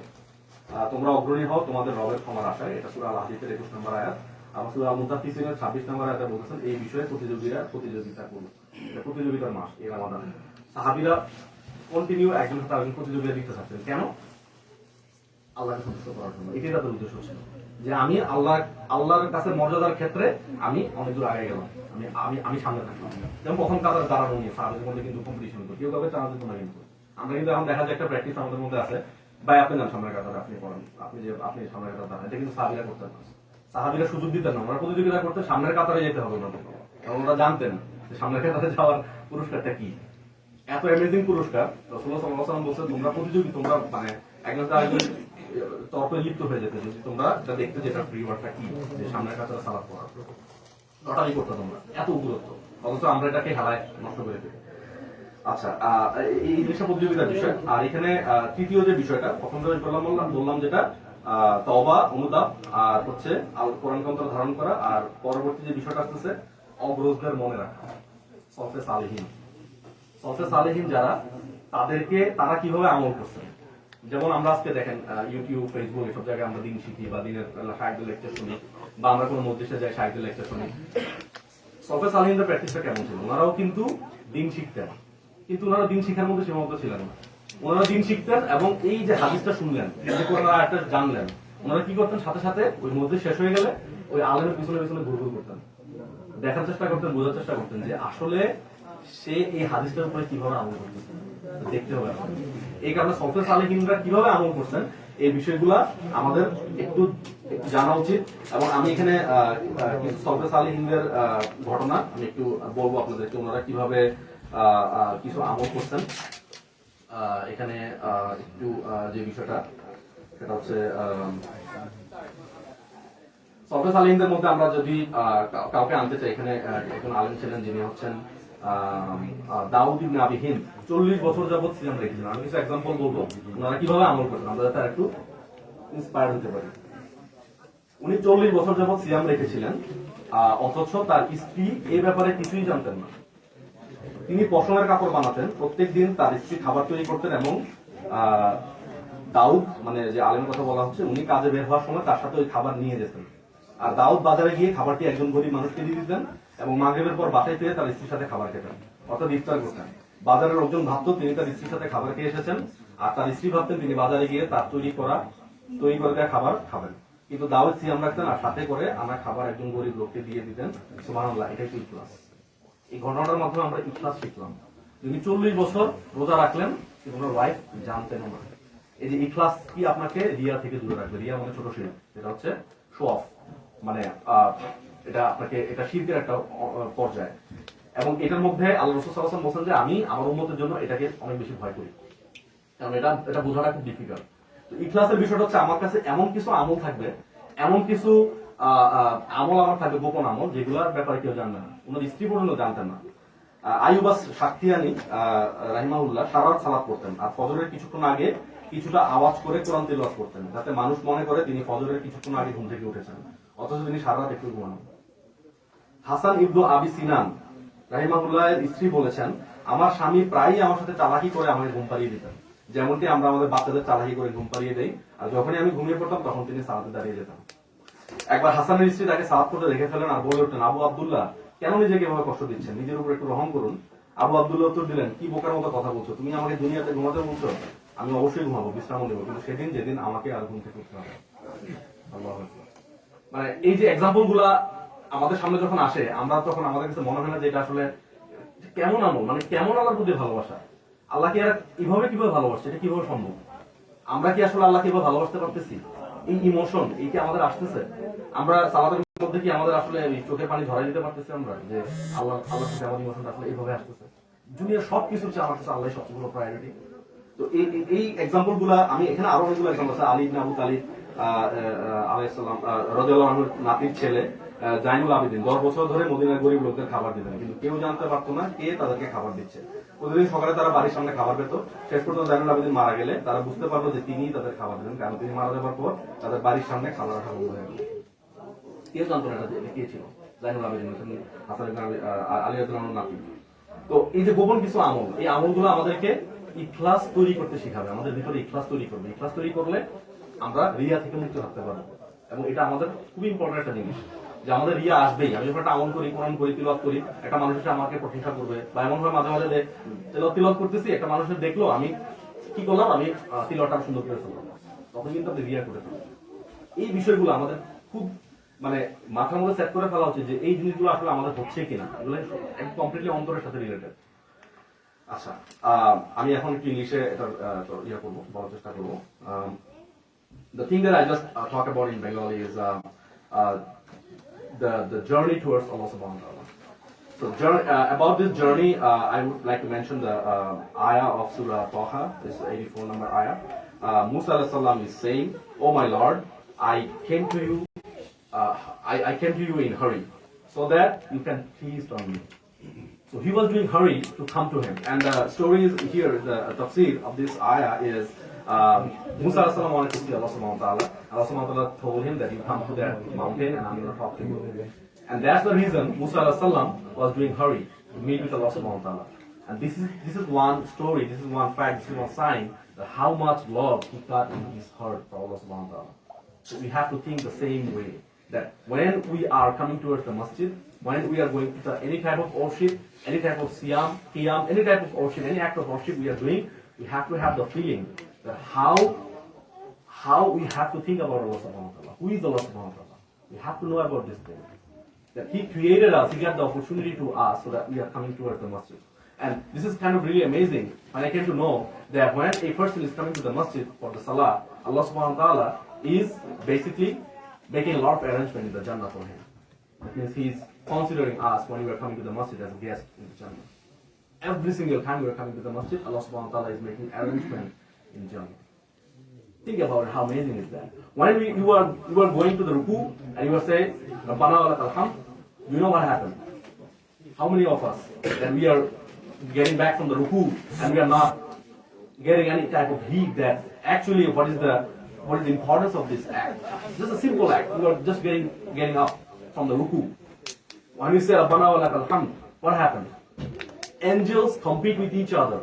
তোমরা অগ্রণী হও তোমাদের রবের ক্ষমার আশায়। এটা সূরা আল হাদীদের 21 নম্বর আয়াত। আবার সূরা আল মুতাফফিফিনের 26 নম্বর আয়াতে বলেছেন এই বিষয়ে প্রতিযোগিতা করুন। এটা প্রতিযোগিতার মাস এই রমাদান। সাহাবীরা কন্টিনিউ একজন সাথে আরেকজন প্রতিযোগিতা লিপ্ত থাকতেন। কেন? আল্লাহকে সন্তুষ্ট করার জন্য। এটাই তাদের উদ্দেশ্য ছিল, যে আমি আল্লাহর কাছে মর্যাদার ক্ষেত্রে আমি অনেক দূর আগে গেলাম, আমি সামনে থাকলাম। যেমন প্রথম কাতার দাঁড়ানো নিয়ে সাহাবীদের মধ্যে কিন্তু কম্পিটিশন হতো, কেউ কাউকে চান্স দিত না। কিন্তু আমরা কিন্তু এখন দেখা যায় একটা প্র্যাকটিস আমাদের মধ্যে আছে, ভাই আপনি যান সামনের কাতারে, আপনি পড়েন, আপনি সামনের কাতার দাঁড়ান। এটা কিন্তু সাহাবীরা করতেন না, সাহাবীরা সুযোগ দিতেন না। ওরা প্রতিযোগিতা করতে সামনের কাতারে যেতে হবে না, কারণ ওরা জানতেন যে সামনের কাতারে যাওয়ার পুরস্কারটা কি। এত অ্যামেজিং পুরস্কার রাসূলুল্লাহ সাল্লাল্লাহু আলাইহি ওয়াসাল্লাম বলছেন, তোমরা প্রতিযোগী, তোমরা মানে একজন আরেকজন তর্কে লিপ্ত হয়ে যেতে, যদি তোমরা এটা দেখতে যেটা রিওয়ার্ডটা কি, যে সামনের কাতারে সালাত পড়া, লটারি করতে তোমরা, এত গুরুত্ব। অথচ আমরা এটাকে হেলায় নষ্ট করে ফেলি। আচ্ছা, এই জিনিসটা প্রতিযোগিতার বিষয়। আর এখানে তৃতীয় যে বিষয়টা, প্রথম বললাম যেটা তওবা, অনুতাপ, আর হচ্ছে কোরআনকে অন্তরে ধারণ করা, আর পরবর্তী যে বিষয়টা আসতেছে অগ্রজদের মনে রাখা, সলফে সালেহীন যারা, তারা কিভাবে আমল করছে। যেমন আমরা আজকে দেখেন ইউটিউব, ফেসবুক, এসব জায়গায় আমরা দিন শিখি, বা দিনের শাইখদের লেকচার শুনি, বা আমরা কোনো মজলিসে যাই শাইখদের লেকচার শুনি। সফে সালিহিনদের প্র্যাকটিসটা কেমন ছিল? ওনারাও কিন্তু দিন শিখতেন, কিন্তু ওনারা দিন শিখার মধ্যে সীমাবদ্ধ ছিলেন না। ওনারা দিন শিখতেন এবং এই যে হাদিসটা শুনলেন, যে ওনারা একটা জানলেন, ওনারা কি করতেন, সাথে সাথে ওই মধ্যে শেষ হয়ে গেলে ওই আলেমের পিছনে পিছনে ঘুরঘুর করতেন, দেখার চেষ্টা করতেন, বোঝার চেষ্টা করতেন যে আসলে সে এই হাদিসটার উপরে কিভাবে আমল করতেছে, দেখতে হবে। এই কারণে সফে সালিহিনরা কিভাবে আমল করছেন এই বিষয়গুলা আমাদের একটু জানা উচিত। এবং আমি এখানে কিছু সফে সালিহিনদের ঘটনা আমি একটু বলবো আপনাদেরকে, ওনারা কিভাবে কিছু আমল করছেন। এখানে একটু যে বিষয়টা সেটা হচ্ছে সফে সালিহিনদের মধ্যে আমরা যদি কাউকে আনতে চাই, এখানে একজন আলেম ছিলেন যিনি হচ্ছেন দাউদ ইবনে আবি হিন্দ, 40 বছর যাবত সিয়াম রেখেছিলেন। আমি কিছু এক্সাম্পল বলবো ওনারা কিভাবে আমল করতেন, আমরা যাতে একটু ইন্সপায়ার হতে পারি। উনি 40 বছর যাবত সিয়াম রেখেছিলেন, অথচ তার স্ত্রী এই ব্যাপারে কিছুই জানতেন না। তিনি পশমের কাপড় বানাতেন, প্রত্যেক দিন তার স্ত্রী খাবার তৈরি করতেন এবং দাউদ, মানে যে আলেমের কথা বলা হচ্ছে, উনি কাজে বের হওয়ার সময় তার সাথে ওই খাবার নিয়ে যেতেন। আর দাউদ বাজারে গিয়ে খাবারটি একজন গরিব মানুষকে দিয়ে দিতেন এবং মাগরিবের পর বাসায় ফিরে তার স্ত্রীর সাথে খাবার খেতেন, অর্থাৎ ইফতার করতেন। বাজারের লোকজন ভাবতো তিনি তার স্ত্রীর সাথে খাবার খেয়ে এসেছেন, আর তার স্ত্রী ভাবতেন তিনি বাজারে গিয়ে তার তৈরি করে দেওয়া খাবার খাবেন। কিন্তু দাউদ সিয়াম রাখতেন আর সাথে করে আমরা খাবার একজন গরিব লোককে দিয়ে দিতেন। সুবহানাল্লাহ, এটাই তো ইখলাস। এই ঘটনাটার মাধ্যমে আমরা ইখলাস শিখলাম। তিনি 40 বছর রোজা রাখলেন, কিন্তু ওনার ওয়াইফ জানতেন না। এই যে ইখলাস কি আপনাকে রিয়া থেকে দূরে রাখবে। রিয়া মানে ছোট শিরক, এটা হচ্ছে শো অফ, মানে এটা আপনাকে, এটা শিরকের একটা পর্যায়। এবং এটার মধ্যে আল্লাহ রাসূল সাল্লাল্লাহু আলাইহি ওয়াসাল্লাম বলেন যে আমি আমার উম্মতের জন্য এটাকে অনেক বেশি ভয় করি, কারণ এটা বোঝাটা খুব ডিফিকাল্ট। তো ইখলাসের বিষয়টা হচ্ছে আমার কাছে এমন কিছু আমল থাকবে, এমন কিছু আমল আমার থাকবে, গোপন আমল, যেগুলোর ব্যাপারে কেউ জানবে না। ওনার স্ত্রী পর্যন্ত জানতেন না। আইয়ুবাস সাক্তিয়ানি রাহিমাহুল্লাহ সারা রাত সালাত করতেন, আর ফজরের কিছুক্ষণ আগে কিছুটা আওয়াজ করে কোরআন তেলাওয়াত করতেন, যাতে মানুষ মনে করে তিনি ফজরের কিছুক্ষণ আগে ঘুম থেকে উঠেছেন, অথচ তিনি সারা রাত একটু ঘুমানো। হাসান ইবনু আবি সিনান রাহিমাহুল্লাহের স্ত্রী বলেছেন, আমার স্বামী প্রায়ই আমার সাথে চালাকি করে আমাকে ঘুম পাড়িয়ে দিতেন, যেমনটি আমরা আমাদের বাচ্চাদের চালাকি করে ঘুম পাড়িয়ে দেই, আর যখনই আমি ঘুমিয়ে পড়তাম তখন তিনি সালাতে দাঁড়িয়ে যেতাম। একবার হাসানের স্ত্রী তাকে সালাত করতে দেখে ফেলেন আর বলে উঠলেন, আবু আব্দুল্লাহ, কেন নিজেকে এভাবে কষ্ট দিচ্ছেন, নিজের উপর একটু রহম করুন। আবু আব্দুল্লাহ উত্তর দিলেন, কি বোকার মতো কথা বলছো, তুমি আমাকে দুনিয়াতে ঘুমাতে বলছো, আমি অবশ্যই ঘুমাবো, বিশ্রাম নেবো, কিন্তু সেদিন যেদিন আমাকে আর ঘুম থেকে উঠতে হবে। আল্লাহু আকবার। মানে এই যে এক্সাম্পল গুলা আমাদের সামনে যখন আসে, আমরা তখন আমাদের কাছে মনে হয় না যে এটা আসলে কেমন আমল, মানে কেমন আল্লাহর প্রতি ভালোবাসা। আল্লাহকে আর কিভাবে ভালোবাসছে, এটা কিভাবে সম্ভব? আমরা কি আসলে আল্লাহকে এভাবে ভালোবাসতে পারতেছি? এই ইমোশন এই কি আমাদের আসতেছে? আমরা সালাতের মধ্যে কি আমাদের আসলে চোখের পানি ঝরাই দিতে পারতেছি আমরা, যে আল্লাহর কাছে আমাদের ইমোশনটা আসলে এইভাবে আসতেছে? দুনিয়ার সবকিছুর চেয়ে আমার কাছে আল্লাহ সবচেয়ে বড় প্রায়োরিটি। তো এই এক্সাম্পল গুলা আমি এখানে আরো অনেকগুলো এক্সাম্পল আছে। আলী ইবনে আবু তালিব আলাইহিস সালাম রাদিয়াল্লাহু আনহুর নাতির ছেলে জাইনুল আবেদিন 10 বছর ধরে মদিনার গরিব লোকদের খাবার দিতেন, কিন্তু কেউ জানতে পারতো না কে তাদেরকে খাবার দিচ্ছে। প্রতিদিন সকালে তারা বাড়ির সামনে খাবার পেত। শেষ পর্যন্ত জাইনুল আবেদিন মারা গেলে তারা বুঝতে পারলো যে তিনিই তাদের খাবার দিলেন, কারণ তিনি মারা যাওয়ার পর তাদের বাড়ির সামনে খাবার রাখা বন্ধ হয়ে গেল। কেউ জানতো না এটা কে ছিল, জাইনুল আবেদিন হাসান আলী রাদিয়াল্লাহু আনহুর নাতি। তো এই যে গোপন কিছু আমল, এই আমলগুলো আমাদেরকে ইখলাস তৈরি করতে শিখাবে, আমাদের ভিতরে ইখলাস তৈরি করবে। ইখলাস তৈরি করলে আমরা রিয়া থেকে মুক্ত থাকতে পারবো, এবং এটা আমাদের খুবই ইম্পর্টেন্ট একটা জিনিস, যে আমাদের রিয়া আসবেই। আমি যখন একটা আমল করি, কোরআন করি, তিলাওয়াত করি, একটা মানুষ এসে আমাকে প্রশংসা করবে, বা এমন ভাবে মাঝে মাঝে তিলাওয়াত করতেছি, একটা মানুষের দেখলো আমি কি করলাম, আমি তিলাওয়াতটা সুন্দর করে ফেললাম, তখন কিন্তু আপনি রিয়া করে ফেলবেন। এই বিষয়গুলো আমাদের খুব মানে মাথার মধ্যে সেট করে ফেলা উচিত, যে এই জিনিসগুলো আসলে আমাদের হচ্ছে কিনা, এগুলো একদম কমপ্লিটলি অন্তরের সাথে রিলেটেড। আচ্ছা, আমি এখন একটু ইংলিশে এটা করবো, বলার চেষ্টা করবো। The thing that I just talk about in Bengali is the journey towards Allah subhanahu wa ta'ala. So about this journey, I would like to mention the ayah of Surah Taha, this 84 number ayah. Musa alayhi salam is saying, "Oh my Lord, I came to you, I came to you in hurry, so that you can feast on me." So he was doing hurry to come to him, and the story is here. The tafsir of this ayah is Musa alayhi salam wanted to see Allah subhanahu wa ta'ala. Allah subhanahu wa ta'ala told him that you come to that mountain and I'm going to talk to you. And that's the reason Musa alayhi salam was doing hurry to meet with Allah subhanahu wa ta'ala. And this is one story, this is one fact, this is one sign that how much love he got in his heart for Allah subhanahu wa ta'ala. So we have to think the same way. that when we are coming towards the masjid, when we are going to any type of worship, any type of siyam, qiyam, any type of worship, any act of worship we are doing, we have to have the feeling that how we have to think about Allah subhanahu wa ta'ala. Who is Allah subhanahu wa ta'ala? We have to know about this thing. That He created us, He got the opportunity to us so that we are coming towards the masjid. And this is kind of really amazing when I came to know that when a person is coming to the masjid for the salah, Allah subhanahu wa ta'ala is basically making a lot of arrangement in the Jannah for him. That means He's considering us when we are coming to the masjid as a guest in the Jannah. Every single time we are coming to the masjid, Allah subhanahu wa ta'ala is making arrangement in Jannah. Think about it, how amazing is that? When you are going to the ruku and you are saying, Rabbana wa lakal hamd, you know what happened? How many of us, that we are getting back from the ruku and we are not getting any type of heat that actually what is the importance of this act? Just a simple act. We are just getting up from the ruku. When you say Rabbana wa lakal hamd, what happened? Angels compete with each other.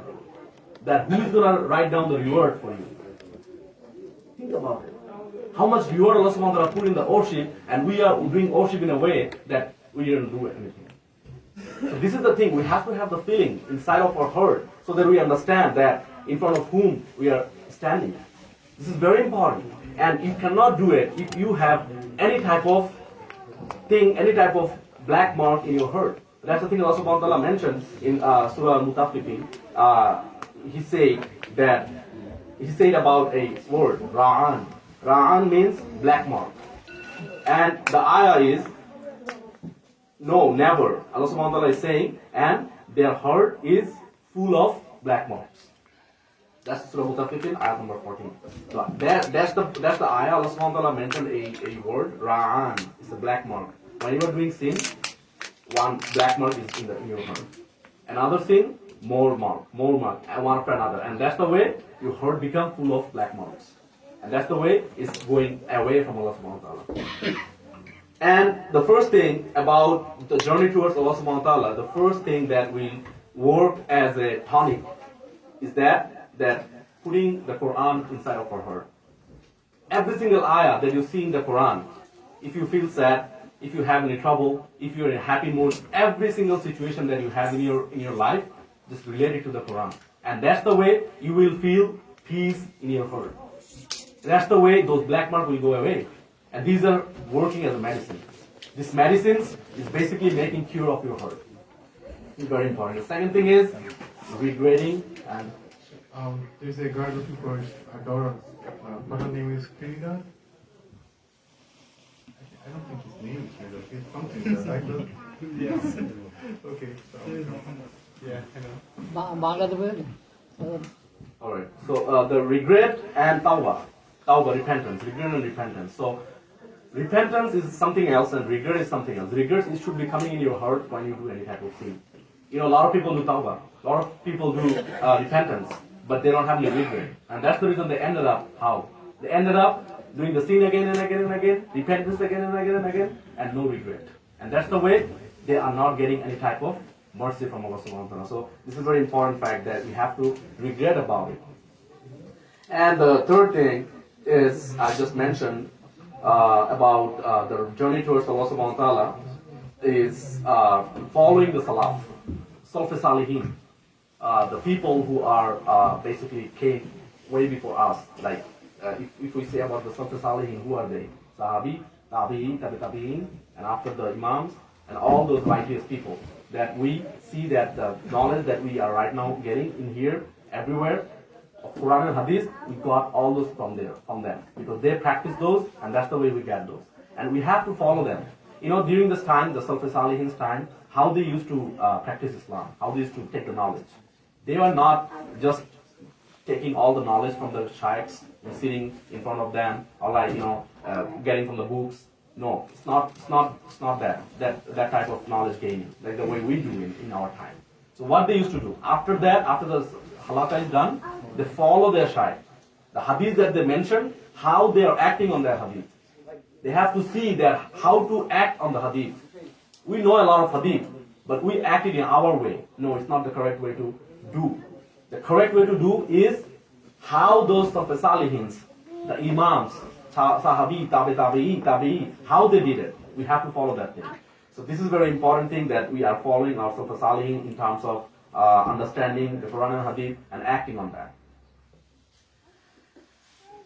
That who is going to write down the reward for you? Think about it. How much reward Allah subhanahu wa ta'ala put in the worship, and we are doing worship in a way that we didn't do anything. So this is the thing, we have to have the feeling inside of our heart so that we understand that in front of whom we are standing. This is very important. And you cannot do it if you have any type of thing, any type of black mark in your heart. That's the thing Allah subhanahu wa ta'ala mentioned in Surah Al-Mutaffifin. He said about a word, Ra'an. Ra'an means black mark. And the ayah is, no, never. Allah subhanahu wa ta'ala is saying, and their heart is full of black marks. That's Surah Mutaffifin, ayah number 14. So that's the ayah. Allah subhanahu wa ta'ala mentioned a word, Ra'an. It's a black mark. When you are doing sin, one black mark is in your heart. Another sin, more mark, and one after another. And that's the way your heart becomes full of black marks. And that's the way it's going away from Allah subhanahu wa ta'ala. And the first thing about the journey towards Allah subhanahu wa ta'ala, the first thing that will work as a tonic is that putting the Quran inside of our heart. Every single ayah that you see in the Quran, if you feel sad, if you have any trouble, if you're in a happy mood, every single situation that you have in your life, just relate it to the Quran. And that's the way you will feel peace in your heart. That's the way those black marks will go away. And these are working as a medicine. This medicines is basically making cure of your heart. It's very important. The second thing is regretting and there's a guy looking for his daughter. Her name is Trinidad. I don't think his name is Trinidad. It's something like that. Yes. Okay. So, yeah, I know. Alright. So the regret and tawbah, repentance, regret and repentance. So repentance is something else and regret is something else. Regret should be coming in your heart when you do any type of sin. You know, a lot of people do tawbah, a lot of people do repentance, but they don't have any regret. And that's the reason they ended up how? They ended up doing the sin again and again and again, repentance again and again and again, and no regret. And that's the way they are not getting any type of mercy from Allah subhanahu wa ta'ala. So this is a very important fact that we have to regret about it. And the third thing is, I just mentioned about the journey towards Allah subhanahu wa ta'ala is following the salaf, Salaf-e-Salihin, the people who are basically came way before us. Like if we say about the Salaf-e-Salihin, who are they? Sahabi, Tabi'in, Tabi'in, and after the Imams, and all those righteous people. That we see that the knowledge that we are right now getting in here, everywhere, of Quran and Hadith, we got all those from them. Because they practice those, and that's the way we get those. And we have to follow them. You know, during this time, the Salaf-e-Salihin's time, how they used to practice Islam, how they used to take the knowledge. They were not just taking all the knowledge from the shaykhs and sitting in front of them, or like, getting from the books. No, it's not that type of knowledge gaining, like the way we do in our time. So what they used to do, after that, after the halakha is done, they follow their shaykh. The hadith that they mentioned, how they are acting on their hadith. They have to see that how to act on the hadith. We know a lot of hadith, but we act it in our way. No, it's not the correct way to do. The correct way to do is how those Salaf-e-Salihins, the Imams, Sahabi, Tabi'i, how they did it. We have to follow that thing. So this is a very important thing that we are following our Salaf Salihin in terms of understanding the Quran and Hadith and acting on that.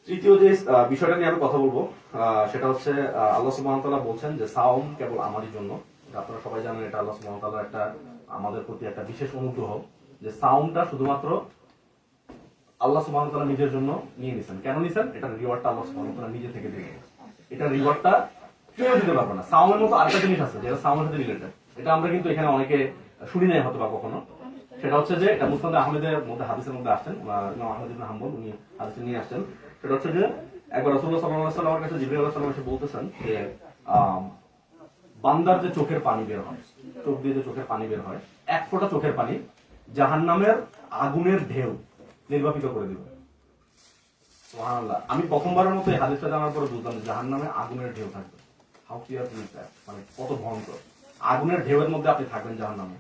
তৃতীয় যে বিষয়টা নিয়ে আমি কথা বলবো সেটা হচ্ছে আল্লাহ সুবহানাহু ওয়া তাআলা বলছেন যে সাওম কেবল আমারই জন্য। আপনারা সবাই জানেন এটা আল্লাহ সুবহানাহু ওয়া তাআলার একটা আমাদের প্রতি একটা বিশেষ অনুগ্রহ যে সাওমটা শুধুমাত্র আল্লাহ সুবহানাহু ওয়া তাআলা নিজের জন্য নিয়ে নিছেন। কেন নিছেন? এটার রিওয়ার্ডটা আল্লাহ সুবহানাহু ওয়া তাআলা নিজে থেকে দিবেন। এটার রিওয়ার্ডটা কেউ দিতে পারবে না। সাওমের মতো আরেকটা জিনিস আছে যেটা সাওমের সাথে রিলেটেড, এটা আমরা কিন্তু এখানে অনেকে শুনি নাই হয়তো বা কখনো। সেটা হচ্ছে যে এটা মুসনাদ আহমেদের মধ্যে হাদিসের মধ্যে আসছেন, ইমাম আহমদ ইবনে হাম্বল উনি হাদিস নিয়ে আসছেন। সেটা হচ্ছে যে একবার রাসূলুল্লাহ সাল্লাল্লাহু আলাইহি ওয়াসাল্লামের কাছে জিবরাইল আলাইহিস সালাম এসে বলতেছেন যে বান্দার যে চোখের পানি বের হয়, চোখ দিয়ে যে চোখের পানি বের হয়, এক ফোঁটা চোখের পানি জাহান্নামের আগুনের ঢেউ নির্বাপিত করে দিবে। সুবহানাল্লাহ। আমি প্রথমবারের মতো এই হাদিসটা জানার পরে বুঝলাম যে জাহান্নামে আগুনের ঢেউ থাকবে। হাউ ক্লিয়ার ইজ দ্যাট, মানে কত ভয়ঙ্কর। আগুনের ঢেউয়ের মধ্যে আপনি থাকবেন জাহান্নামে,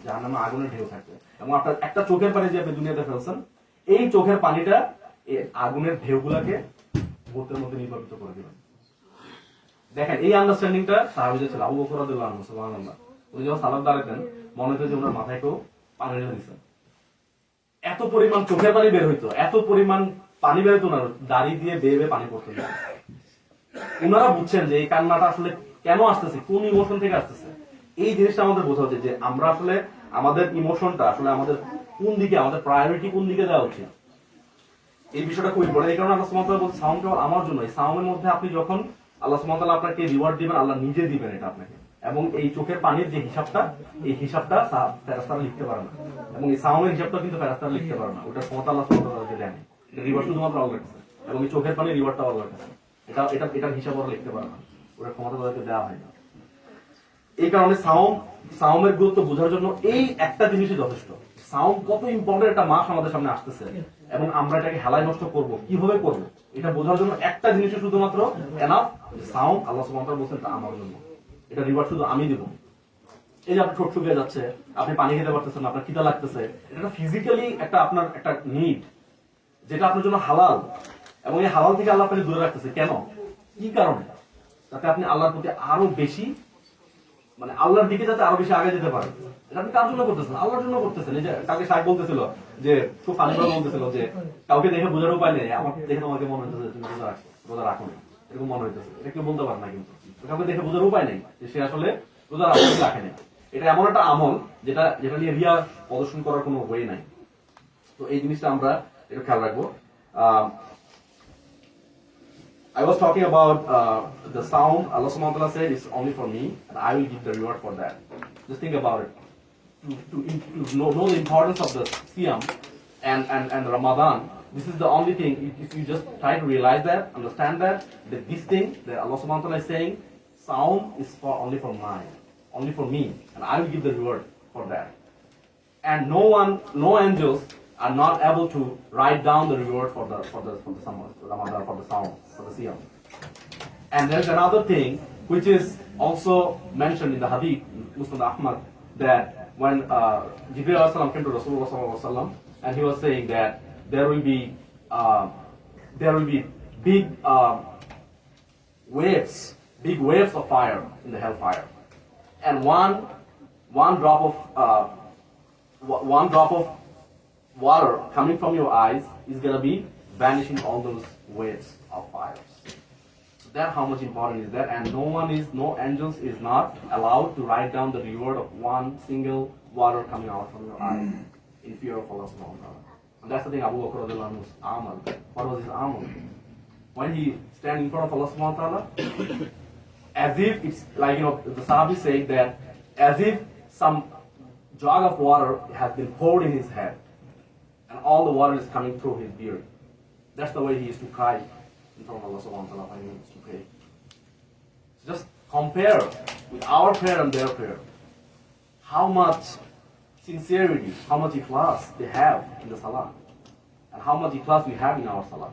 জাহান্নামে আগুনের ঢেউ থাকবে এবং আপনার একটা চোখের পানি যে আপনি দুনিয়াতে ফেলছেন, এই চোখের পানিটা এই আগুনের ঢেউগুলাকে মুহূর্তের মধ্যে নির্বাপিত করে দিবেন। দেখেন এই আন্ডারস্ট্যান্ডিংটা সাহাবীদের ছিল। আবু বকর রাদিয়াল্লাহু আনহু সুবহানাল্লাহ, উনি যখন সালাত দাঁড়াতেন মনে হতো যে ওনার মাথায় কেউ পানি ঢেলে দিচ্ছেন। এত পরিমাণ চোখের পানি বের হইতো, এত পরিমাণ পানি বের হইতো, ওনার দাড়ি দিয়ে বেয়ে বেয়ে পানি পড়তো। ওনারা বুঝছেন যে এই কান্নাটা আসলে কেন আসতেছে, কোন ইমোশন থেকে আসতেছে। এই জিনিসটা আমাদের বোঝা উচিত যে আমরা আসলে আমাদের ইমোশনটা আসলে আমাদের কোন দিকে, আমাদের প্রায়োরিটি কোন দিকে দেওয়া উচিত। এই বিষয়টা খুব ইম্পর্টেন্ট। এই কারণে আল্লাহ সুবহানাহু ওয়া তাআলা বলছেন সাওম কেবল আমার জন্য। এই সাওমের মধ্যে আপনি যখন আল্লাহ সুবহানাহু ওয়া তাআলা আপনাকে রিওয়ার্ড দিবেন, আল্লাহ নিজে দিবেন এটা আপনাকে। এবং এই চোখের পানির যে হিসাবটা, এই হিসাবটা ফেরেশতারা লিখতে পারে না, এবং এই সাওমের হিসাবটা কিন্তু ফেরেশতারা লিখতে পারে না। ওটা ক্ষমতা আল্লাহ সুবহানাহু ওয়া তাআলা দেন। এটা রিওয়ার্ড শুধুমাত্র আল্লাহর কাছে, এবং এই চোখের পানির রিওয়ার্ডটা আল্লাহর কাছে। এটার হিসাব ওরা লিখতে পারে না, ওটা ক্ষমতা তাদেরকে দেওয়া হয় না। এই কারণে সাওমের গুরুত্ব বোঝার জন্য এই একটা জিনিসই যথেষ্ট। সাওম কত ইম্পর্টেন্ট একটা মাস আমাদের সামনে আসতেছে এবং আমরা এটাকে হেলায় নষ্ট করব, কিভাবে করব, এটা বোঝার জন্য একটা জিনিসই শুধুমাত্র এনাফ। সাওম আল্লাহ সুবহানাহু ওয়া তাআলা বলেন এটা আমার জন্য, এটা রিওয়ার্ড শুধু আমি দেব। এই যে আপনি ঠোঁট শুকিয়ে যাচ্ছে, আপনি পানি খেতে পারতেছেন না, আপনার খিদা লাগতেছে, এটা ফিজিক্যালি একটা আপনার একটা নিড যেটা আপনার জন্য হালাল, এবং এই হালাল থেকে আল্লাহ আপনাকে দূরে রাখতেছে। কেন, কি কারণে? যাতে আপনি আল্লাহর প্রতি আরো বেশি, মানে আল্লাহর দিকে যাতে আরো বেশি আগে যেতে পারে। এটা আপনি কার জন্য করতেছেন? আল্লাহর জন্য করতেছেন। এই যে কালকে সাহেব বলতেছিল যে খুব ফানি করে বলতেছিল যে কাউকে দেখে বোঝার উপায় নেই, আমার দেখে তোমাকে মনে হইতেছে তুমি রোজা রাখো না, এরকম মনে হইতেছে। এটা কেউ বলতে পারে না, কিন্তু কাউকে দেখে বোঝার উপায় নেই যে সে আসলে রোজা রাখে না। এটা এমন একটা আমল যেটা নিয়ে রিয়া প্রদর্শন করার কোনো ওয়ে নাই। তো এই জিনিসটা আমরা একটু খেয়াল রাখবো। I was talking about the sound. Allah subhanahu wa ta'ala said it's only for me and I will give the reward for that. Just think about it. To know the importance of the Siyam and Ramadan, this is the only thing. If you just try to realize that, understand that this thing that Allah subhanahu wa ta'ala is saying, Saum is only for mine, only for me, and I will give the reward for that. And no angels are not able to write down the reward for the Ramadan, for the Saum, for the Siyam. And there's another thing which is also mentioned in the Hadith, Musnad Ahmad, that when Jibreel alayhi salam came to Rasulullah sallallahu alaihi wasallam, and he was saying that there will be big waves of fire in the hellfire, and one drop of water coming from your eyes is going to be vanishing all those waves of fires. So that how much important is that? And no angels is not allowed to write down the reward of one single water coming out from your eye in fear of Allah subhanahu wa ta'ala. And that's the thing Abu Bakr radhiyallahu anhu's amal. What was his amal? When he stand in front of Allah subhanahu wa ta'ala, as if it's like, the Sahabi said that as if some jug of water has been poured in his head and all the water is coming through his beard. That's the way he used to cry in front of Allah subhanahu wa ta'ala when he used to pray. So just compare with our prayer and their prayer. How much sincerity, how much ikhlas they have in the salah, and how much ikhlas we have in our salah.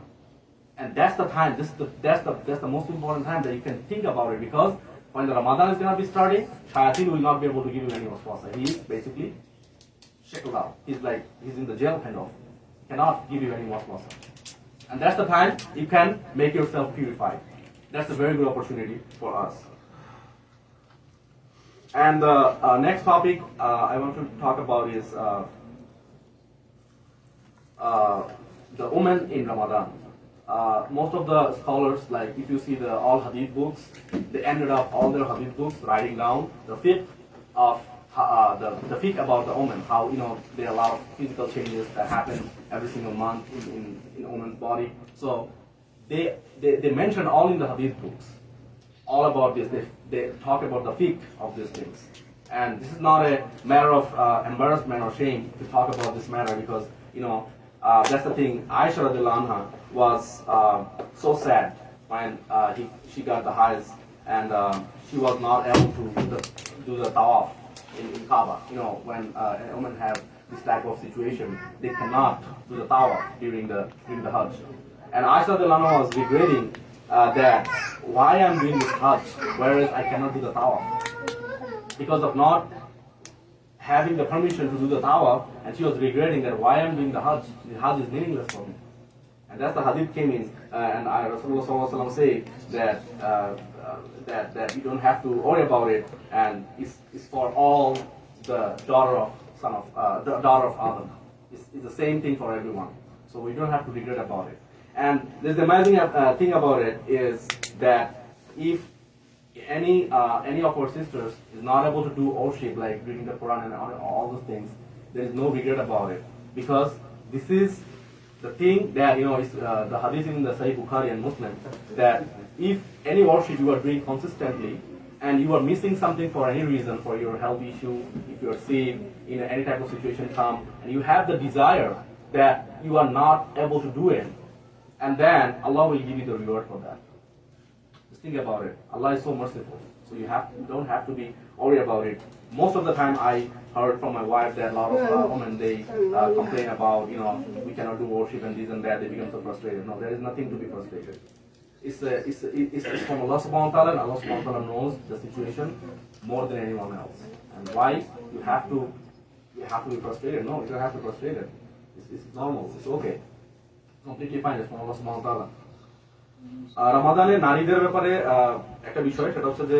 And that's the time, that's the most important time that you can think about it, because when the Ramadan is going to be starting, Shayateen will not be able to give you any waswasa. He is basically shackled out. He's in the jail kind of. He cannot give you any waswasa. And that's the time you can make yourself purified. That's a very good opportunity for us. And the next topic I want to talk about is the women in Ramadan. Most of the scholars, like if you see all hadith books, they ended up all their hadith books writing down the fiqh of the fiqh about the woman, how there are a lot of physical changes that happen every single month in a woman's body. So they mention all in the hadith books, all about this. They talk about the fiqh of these things, and this is not a matter of embarrassment or shame to talk about this matter, because that's the thing. Aisha radiallahu anha was so sad when she got the highs, and she was not able to do the tawaf in Kaaba. When a woman have this type of situation, they cannot do the tawaf during the Hajj. And Aisha radiallahu anha was regretting that why I'm doing this Hajj, whereas I cannot do the tawaf because of not having the permission to do the tawaf, and she was regretting that why I'm doing the Hajj. The Hajj is meaningless for me. And that's the hadith came in, and Rasulullah sallallahu alaihi wasallam say that you don't have to worry about it, and it's for all the daughter of Adam. It's the same thing for everyone. So we don't have to regret about it. And this amazing thing about it is that if any of our sisters is not able to do worship, like reading the Quran and all those things, there is no regret about it, because this is the thing that is the hadith in the Sahih Bukhari and Muslim, that if any worship you are doing consistently and you are missing something for any reason, for your health issue, if you are sick, in any type of situation come, and you have the desire that you are not able to do it, and then Allah will give you the reward for that. Just think about it. Allah is so merciful. So you don't have to be worried about it. Most of the time I heard from my wife that a lot of women, they complain about, we cannot do worship and this and that, they become so frustrated. No, there is nothing to be frustrated. It's from Allah subhanahu wa ta'ala, and Allah subhanahu wa ta'ala knows the situation more than anyone else. And why you have to be frustrated? No, you don't have to be frustrated. It's normal, it's okay. Completely fine, it's from Allah subhanahu wa ta'ala. রামাদানে নারীদের ব্যাপারে একটা বিষয়, সেটা হচ্ছে যে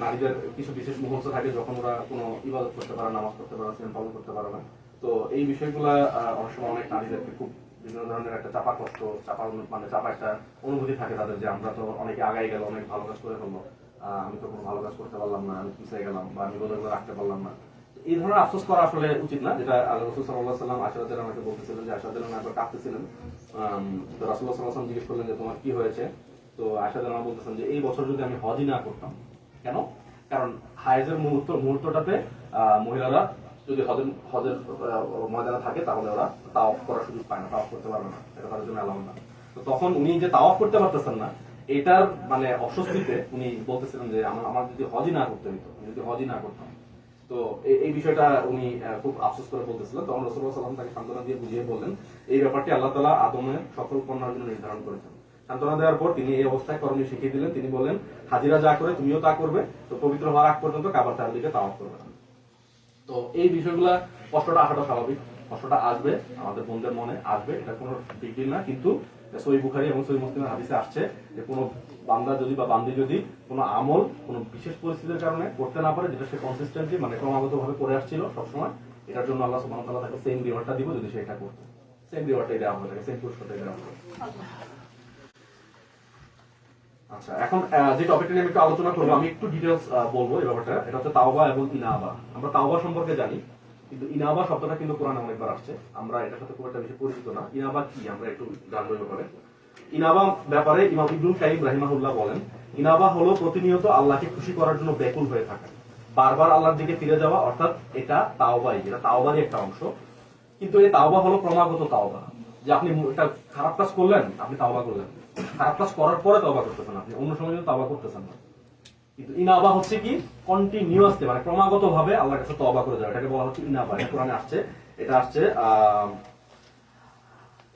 নারীদের কিছু বিশেষ মুহূর্ত থাকে যখন ওরা কোনো ইবাদত করতে পারে, নামাজ করতে পারে, সিয়াম পালন করতে পারে না। তো এই বিষয়গুলো অনেক সময় অনেক নারীদেরকে খুব বিভিন্ন ধরনের একটা চাপা একটা অনুভূতি থাকে তাদের, যে আমরা তো অনেকে আগাই গেল, অনেক ভালো কাজ করে ফেললো, আমি তো কোনো ভালো কাজ করতে পারলাম না, আমি পিছিয়ে গেলাম, বা আমি রোজাগুলো রাখতে পারলাম না। এই ধরনের আফসোস করা আসলে উচিত না, যেটা আল্লাহ রাসূল সাল্লাল্লাহু আলাইহি ওয়াসাল্লাম আয়েশা রাদিয়াল্লাহু আনহাকে বলতেছিলেন, যে আয়েশা রাদিয়াল্লাহু আনহা একবার কাঁদতেছিলেন। তো রাসূলুল্লাহ সাল্লাল্লাহু আলাইহি ওয়াসাল্লাম জিজ্ঞেস করলেন যে তোমার কি হয়েছে? তো আয়েশা রাদিয়াল্লাহু আনহা বলতেছেন যে এই বছর যদি আমি হজই না করতাম। কেন? কারণ হায়েজের মুহূর্তটাতে মহিলারা যদি হজের ময়দানে থাকে, তাহলে ওরা তাওয়াফ করার সুযোগ পায় না, তাওয়াফ করতে পারবে না, এটা তাদের জন্য অ্যালাউ না। তো তখন উনি যে তাওয়াফ করতে পারতেছেন না, এটার অস্বস্তিতে উনি বলতেছিলেন যে আমার যদি হজই না করতে হতো, যদি হজই না করতাম। তো এই বিষয়টা উনি খুব আফসোস করে বলতেছিলেন। তখন রাসূলুল্লাহ সাল্লাল্লাহু আলাইহি ওয়াসাল্লাম তাকে সান্ত্বনা দিয়ে বুঝিয়ে বললেন, এই ব্যাপারটি আল্লাহ তাআলা আদমের সকল কন্যার জন্য নির্ধারণ করেছেন। সান্ত্বনা দেওয়ার পর তিনি এই অবস্থায় করণীয় শিখিয়ে দিলেন। তিনি বললেন, হাজিরা যা করে তুমিও তা করবে, তো পবিত্র হওয়ার আগ পর্যন্ত কাবার চারদিকে তাওয়াফ করবে না। তো এই বিষয়গুলা কষ্টটা আসাটা স্বাভাবিক, কষ্টটা আসবে, আমাদের বোনদের মনে আসবে, এটা কোনো বিগ ডিল না। কিন্তু সহিহ বুখারী এবং সহিহ মুসলিমের হাদিসে আসছে যে কোনো বান্দা যদি বা বান্দি যদি কোনো আমল কোনো বিশেষ পরিস্থিতির কারণে করতে না পারে, যেটা সে কনসিস্টেন্টলি ক্রমাগতভাবে করে আসছিল সবসময়, এটার জন্য আল্লাহ সুবহানাহু ওয়া তাআলা তাকে সেম রিওয়ার্ডটা দিব যদি সে এটা করতো। সেম রিওয়ার্ডটাই দেওয়া হবে, তাকে সেম পুরস্কারটাই দেওয়া হবে। আচ্ছা, এখন যে টপিকটা নিয়ে আমি একটু আলোচনা করবো, আমি একটু ডিটেলস বলবো এই ব্যাপারটা। এটা হচ্ছে তাওবা এবং ইনাবা। আমরা তাওবা সম্পর্কে জানি, কিন্তু ইনাবা শব্দটা কিন্তু কোরআনে অনেকবার আসছে, আমরা এটার সাথে খুব একটা বেশি পরিচিত না। ইনাবা কি আমরা একটু জানবো এই ব্যাপারে। ইনাবা ব্যাপারে ইমাম ইবনুল কাইয়িম রাহিমাহুল্লাহ বলেন, ইনাবা হলো প্রতিনিয়ত আল্লাহকে খুশি করার জন্য ব্যাকুল হয়ে থাকা, বারবার আল্লাহর দিকে ফিরে যাওয়া, অর্থাৎ এটা তাওবাই, এটা তাওবারই একটা অংশ। কিন্তু এই তাওবা হলো ক্রমাগত তাওবা, যে আপনি একটা খারাপ কাজ করলেন, আপনি তাওবা করলেন, খারাপ কাজ করার পরে তাওবা করতেছেন, আপনি অন্য সময় তাওবা করতেছেন না। কিন্তু ইনাবা হচ্ছে কি কন্টিনিউয়াসলি, ক্রমাগত ভাবে আল্লাহর কাছে তওবা করে যাওয়া, এটাকে বলা হচ্ছে ইনাবা। এটা কোরআনে আসছে, এটা আসছে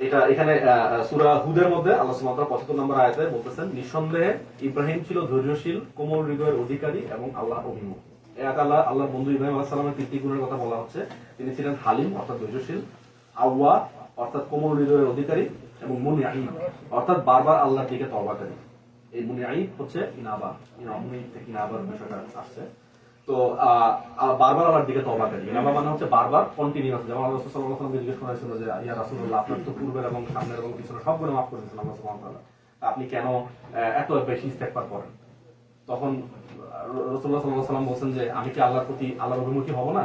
এটা এখানে সূরা হুদের মধ্যে আল্লাহ সুবহানাহু ওয়া তাআলা ৭৫ নম্বর আয়াতে বলতেছেন, নিঃসন্দেহে ইব্রাহিম ছিল ধৈর্যশীল, কোমল হৃদয়ের অধিকারী এবং আল্লাহ অভিমুখ। এই আয়াতে আল্লাহর বন্ধু ইব্রাহিম আলাইহিস সালামের ৩টি গুণের কথা বলা হচ্ছে। তিনি ছিলেন হালিম অর্থাৎ ধৈর্যশীল, আওয়া অর্থাৎ কোমল হৃদয়ের অধিকারী, এবং মুনিঈব অর্থাৎ বারবার আল্লাহর দিকে তওবাকারী। এই মুনিঈব হচ্ছে ইনাবা, মুনিঈব থেকে ইনাবার বিষয়টা আসছে। তো বারবার আল্লাহর দিকে তওবাকারী, ইনাবা মানে হচ্ছে বারবার কন্টিনিউয়াস। যেমন আল্লাহ রাসূল সাল্লাল্লাহু আলাইহি ওয়াসাল্লাম জিজ্ঞেস করেছিল যে ইয়া রাসূলুল্লাহ, আপনার তো পূর্বের এবং সামনের এবং পিছনের সব গুনাহ মাফ করে দিয়েছেন আল্লাহ সুবহানাহু ওয়া তাআলা, আপনি কেন এত বেশি ইস্তেগফার করেন? তখন রাসূলুল্লাহ সাল্লাল্লাহু আলাইহি ওয়াসাল্লাম বলেন যে আমি কি আল্লাহর অভিমুখী হব না?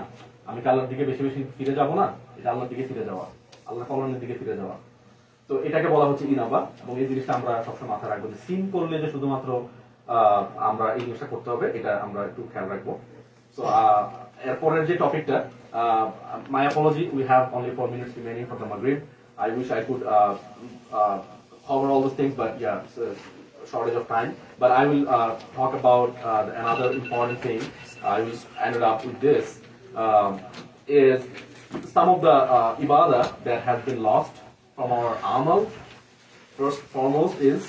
আমি কি আল্লাহর দিকে বেশি বেশি ফিরে যাব না? এটা আল্লাহর দিকে ফিরে যাওয়া, আল্লাহর কল্যাণের দিকে ফিরে যাওয়া। তো এটাকে বলা হচ্ছে ইনাবা, এবং এই জিনিসটা আমরা সবসময় মাথায় রাখবো যে সিন করলে যে শুধুমাত্র আমরা এই জিনিসটা করতে হবে, এটা আমরা একটু খেয়াল রাখবো। সো এরপরের যে টপিকটা, মাই Apology, we have only 4 minutes remaining for the Maghrib. I wish I could cover all those things, but yeah, it's a shortage of time. But I will talk about another important thing. I will end up with this, is some of the ibadah that has been lost from our amal. First foremost is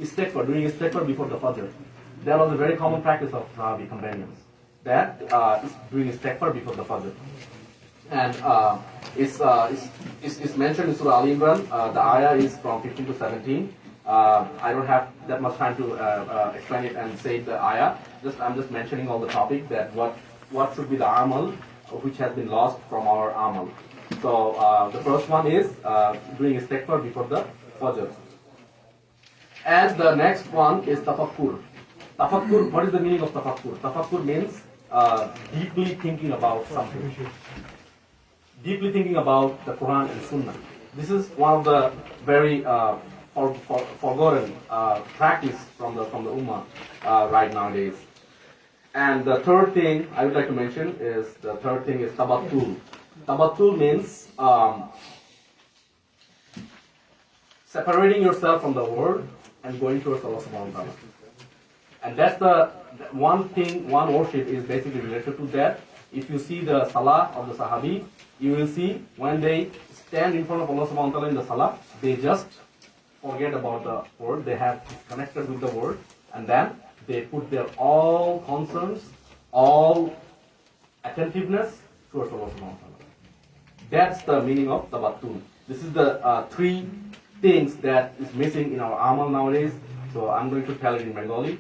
istighfar, doing istighfar before the fajr. That was a very common practice of Sahabi companions, that is doing istighfar before the fajr. And it's mentioned in Surah Al Imran. The ayah is from 15 to 17. I don't have that much time to explain it and say the ayah. I'm just mentioning all the topic, that what should be the amal which has been lost from our amal. So the first one is doing istighfar before the fajr. And the next one is tafakkur. Tafakkur, what is the meaning of tafakkur? Tafakkur means deeply thinking about something. Deeply thinking about the Quran and Sunnah. This is one of the very forgotten practice from the Ummah right nowadays. And the third thing I would like to mention is tabattul. Tabattul means separating yourself from the world and going towards Allah subhanahu wa ta'ala. And that's the one thing, one worship is basically related to that. If you see the salah of the Sahabi, you will see when they stand in front of Allah subhanahu wa ta'ala in the salah, they just forget about the world, they have connected with the world, and then they put their all concerns, all attentiveness towards Allah subhanahu wa ta'ala. That's the meaning of tabattul. This is the three things that is missing in our amal nowadays. So I'm going to tell it in Bengali.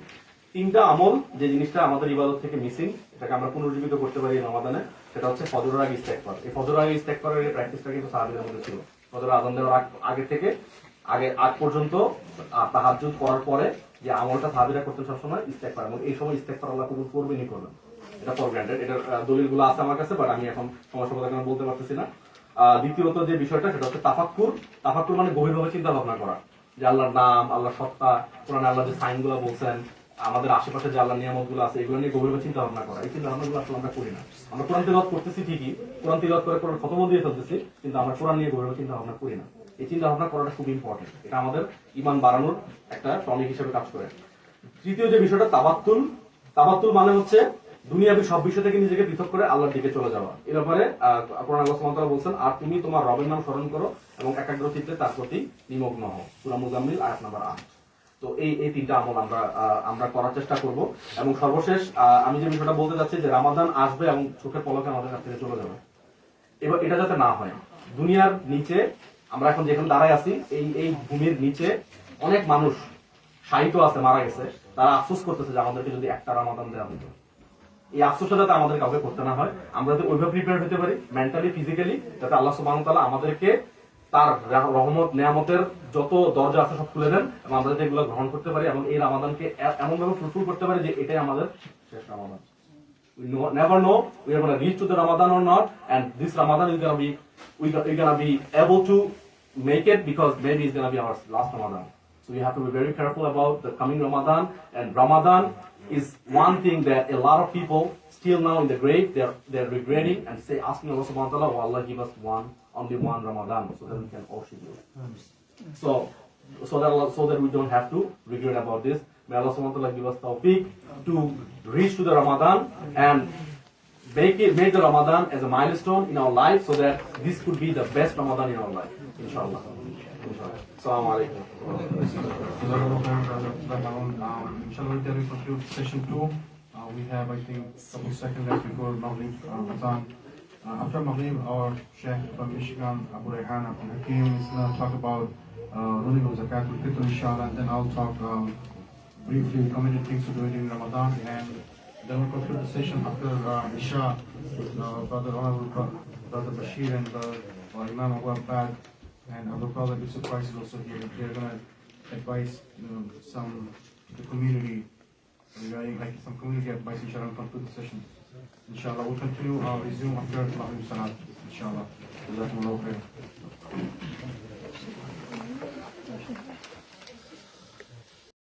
তিনটা আমল যে জিনিসটা আমাদের ইবাদত থেকে missing, এটাকে আমরা পুনর্জীবিত করতে পারি রমাদানে, সেটা হচ্ছে ফজরের আগে ইস্তেগফার। এই ফজরের আগে ইস্তেগফারের এই প্র্যাকটিসটা কিন্তু সাহাবীদের মধ্যে ছিল। ফজরের আযান দেওয়ার আগে থেকে আগ পর্যন্ত তাহাজ্জুদ করার পরে যে আমলটা সাহাবীরা করতেন সবসময় ইস্তেগফার, এবং এই সময় ইস্তেগফার আল্লাহ কবুল করবেনই করবেন। এটা ফর গ্রান্টেড, এটার দলিলগুলো আছে আমার কাছে, বাট আমি এখন সমস্যার কারণে বলতে পারতেছি না। দ্বিতীয়ত যে বিষয়টা, সেটা হচ্ছে তাফাক্কুর। তাফাক্কুর মানে গভীরভাবে চিন্তা ভাবনা করা, যে আল্লাহর নাম, আল্লাহর সত্তা, কোরআনে আল্লাহ যে সাইনগুলো বলছেন, আমাদের আশেপাশে যে আল্লাহর নিয়ামতগুলো আছে, এগুলো নিয়ে গভীরভাবে চিন্তা ভাবনা করা। এই চিন্তা ভাবনাগুলো আসলে আমরা করি না। আমরা কোরআন তিলাওয়াত করতেছি ঠিকই, কোরআন তিলাওয়াত করে কোরআন খতম দিয়ে ফেলতেছি, কিন্তু আমরা কোরআন নিয়ে গভীরভাবে চিন্তা ভাবনা করি না। এই চিন্তা ভাবনা করাটা খুব ইম্পর্টেন্ট, এটা আমাদের ঈমান বাড়ানোর একটা টনিক হিসেবে কাজ করে। তৃতীয় যে বিষয়টা তাবাত্তুল। তাবাত্তুল মানে হচ্ছে দুনিয়াবি সব বিষয় থেকে নিজেকে পৃথক করে আল্লাহর দিকে চলে যাওয়া। এই ব্যাপারে কোরআন আল্লাহ সুবহানাহু ওয়া তাআলা বলেন, আর তুমি তোমার রবের নাম স্মরণ করো এবং একাগ্র চিত্তে তার প্রতি নিমগ্ন হও। সূরা মুজাম্মিল আয়াত নাম্বার 8। তো এই তিনটা আমল আমরা করার চেষ্টা করব। এবং সর্বশেষ আমি যে বিষয়টা বলতে যাচ্ছি, যে রামাদান আসবে এবং চোখের পলকে আমাদের কাছ থেকে চলে যাবে। এবার এটা যাতে না হয়, দুনিয়ার নিচে আমরা এখন যেখানে দাঁড়ায় আছি, এই ভূমির নিচে অনেক মানুষ শায়িত আছে, মারা গেছে। তারা আফসোস করতেছে যে আমাদেরকে যদি একটা রামাদান দেওয়া হতো। এই আফসোসটা যাতে আমাদের কাউকে করতে না হয়, আমরা যাতে ওইভাবে প্রিপেয়ার হতে পারি মেন্টালি, ফিজিক্যালি, যাতে আল্লাহ সুবহানাহু ওয়া তাআলা আমাদেরকে তার রহমত নেয়ামতের যত দরজা আছে সব খুলে দেন, এবং আমরা যাতে এগুলো গ্রহণ করতে পারি, এবং এই রামাদানকে এমন ভাবে ফুলফিল করতে পারি যে এটাই আমাদের শেষ Ramadan. We never know we are going to reach to the Ramadan or not, and this Ramadan is going to be we're going to be able to make it, because maybe it's going to be our last Ramadan. So we have to be very careful about the coming Ramadan. And Ramadan is one thing that a lot of people still now in the grave, they're regretting and asking Allah subhanahu wa ta'ala, oh Allah, give us only one Ramadan so that we can worship you. So that we don't have to regret about this. May Allah subhanahu wa ta'ala give us tawfiq to reach to the Ramadan and make the Ramadan as a milestone in our life, so that this could be the best Ramadan in our life, inshallah. Assalamu alaikum. Inshallah, we conclude session 2. We have, I think, a couple seconds left before Maghrib Azan. After Maghrib, our Sheikh from Michigan, Abu Rayhan Hakim, is going to talk about ruling of Zakat al-Fitr, inshallah, and then I'll talk briefly recommended things to do in Ramadan, and then we'll conclude the session after Isha with Brother Honorable Brother Bashir and Imam Abu Abbad and Abu Brother Yusuf Price is also here. They're going to advise some the community regarding like some community advice, inshallah, and conclude the session. Inshallah, we'll continue resume after Maghrib Salat, inshallah. Jazakumullahu khair.